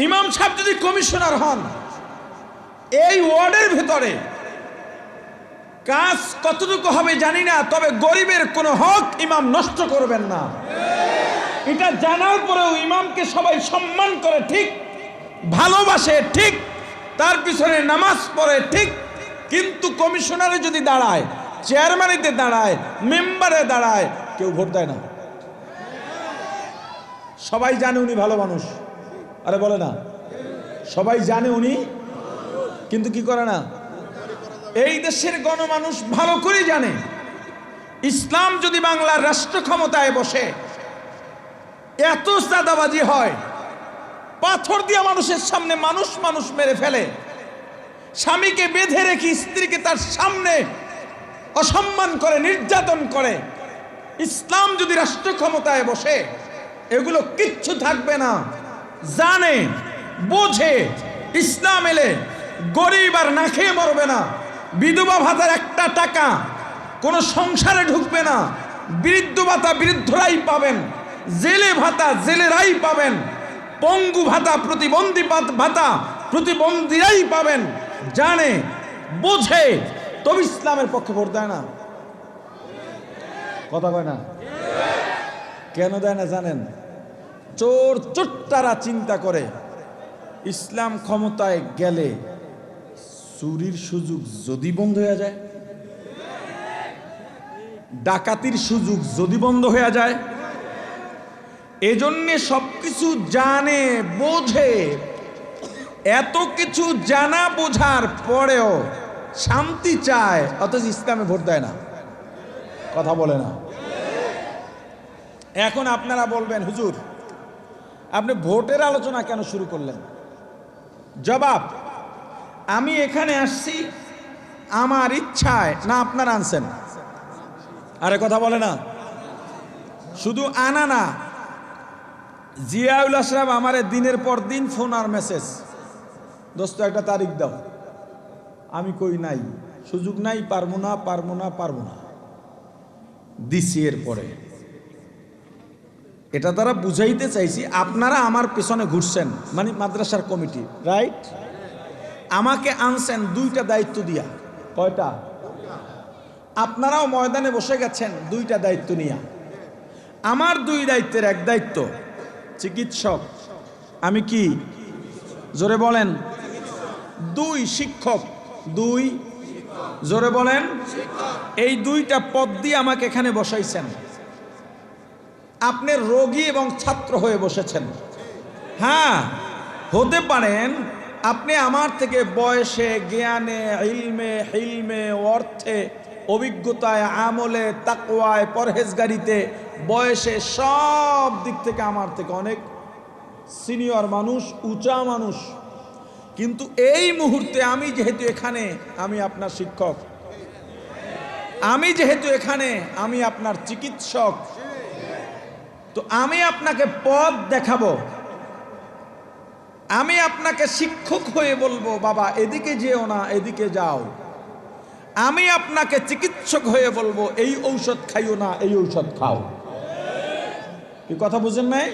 ইমাম সাহেব যদি কমিশনার হন, এই ওয়ার্ডের ভেতরে কাজ কতটুকু হবে জানি না, তবে গরিবের কোনো হক ইমাম নষ্ট করবেন না। এটা জানার পরেও ইমামকে সবাই সম্মান করে ঠিক, ভালোবাসে ঠিক, তার পিছনে নামাজ পড়ে ঠিক, কিন্তু কমিশনারে যদি দাঁড়ায়, চেয়ারম্যানিতে দাঁড়ায়, মেম্বারে দাঁড়ায়, কেউ ভোট দেয় না। সবাই জানে উনি ভালো মানুষ, আরে বলে না, সবাই জানে উনি, কিন্তু কি করে না। এই দেশের গণমানুষ ভালো করে জানে, ইসলাম যদি বাংলার রাষ্ট্র ক্ষমতায় বসে, এত চাঁদাবাজি হয়, পাথর দিয়া মানুষের সামনে মানুষ মানুষ মেরে ফেলে, স্বামীকে বেঁধে রেখে স্ত্রীকে তার সামনে অসম্মান করে, নির্যাতন করে। ইসলাম যদি রাষ্ট্র ক্ষমতায় বসে, এগুলো কিচ্ছু থাকবে না। জানে, বোঝে, ইসলাম এলে গরিব আর না খেয়ে মরবে না, বিধবা ভাতার একটা টাকা কোনো সংসারে ঢুকবে না, বৃদ্ধ ভাতা বৃদ্ধরাই পাবেন, জেলে ভাতা জেলেরাই পাবেন, পঙ্গু ভাতা প্রতিবন্ধী ভাতা প্রতিবন্ধীরাই পাবেন। জানে, বোঝে, তবে ইসলামের পক্ষে ভোট দেয় না। কথা কয় না, কেন দেয় না জানেন? চোর চোট্টারা চিন্তা করে, ইসলাম ক্ষমতায় গেলে চুরির সুযোগ যদি বন্ধ হয়ে যায়, ডাকাতির সুযোগ যদি বন্ধ হয়ে যায়, এজন্যে সবকিছু জানে, বোঝে, এত কিছু জানা বোঝার পরেও শান্তি চায়, অথচ ইসলামে ভোট দেয় না। কথা বলে না। এখন আপনারা বলবেন, হুজুর আপনি ভোটের আলোচনা কেন শুরু করলেন? জবাব, আমি এখানে আসছি আমার ইচ্ছায় না, আপনারা আনছেন? আরে কথা বলে না, শুধু আনা না, জিয়াউল আশরাফ আমারে দিনের পর দিন ফোন আর মেসেজ, দোস্ত একটা তারিখ দাও। আমি কই নাই, সুযোগ নাই, পারবো না পারবো না পারবো না। দিছি এর পরে। এটা দ্বারা বুঝাইতে চাইছি, আপনারা আমার পেছনে ঘুরছেন, মানে মাদ্রাসার কমিটি, রাইট? আমাকে আনছেন দুইটা দায়িত্ব দিয়া। কয়টা? আপনারাও ময়দানে বসে গেছেন দুইটা দায়িত্ব নিয়া। আমার দুই দায়িত্বের এক দায়িত্ব চিকিৎসক, আমি কি, জোরে বলেন? দুই শিক্ষক, দুই, জোরে বলেন। এই দুইটা পদ দিয়ে আমাকে এখানে বসাইছেন। আপনি রোগী এবং ছাত্র হয়ে বসেছেন। হ্যাঁ, হতে পারেন আপনি আমার থেকে বয়সে, জ্ঞানে, ইলমে, হিলমে, অর্থে, অভিজ্ঞতায়, আমলে, তাকওয়ায়, পরহেজগারিতে, বয়সে, সব দিক থেকে আমার থেকে অনেক সিনিয়র মানুষ, উঁচা মানুষ। কিন্তু এই মুহূর্তে আমি যেহেতু এখানে, আমি আপনার শিক্ষক, আমি যেহেতু এখানে, আমি আপনার চিকিৎসক, তো আমি আপনাকে পথ দেখাবো। আমি আপনাকে শিক্ষক হয়ে বলবো, বাবা এদিকে যেও না, এদিকে যাও। আমি আপনাকে চিকিৎসক হয়ে বলবো, এই ঔষধ খাইও না, এই ঔষধ খাও। কি কথা বুঝেন নাই?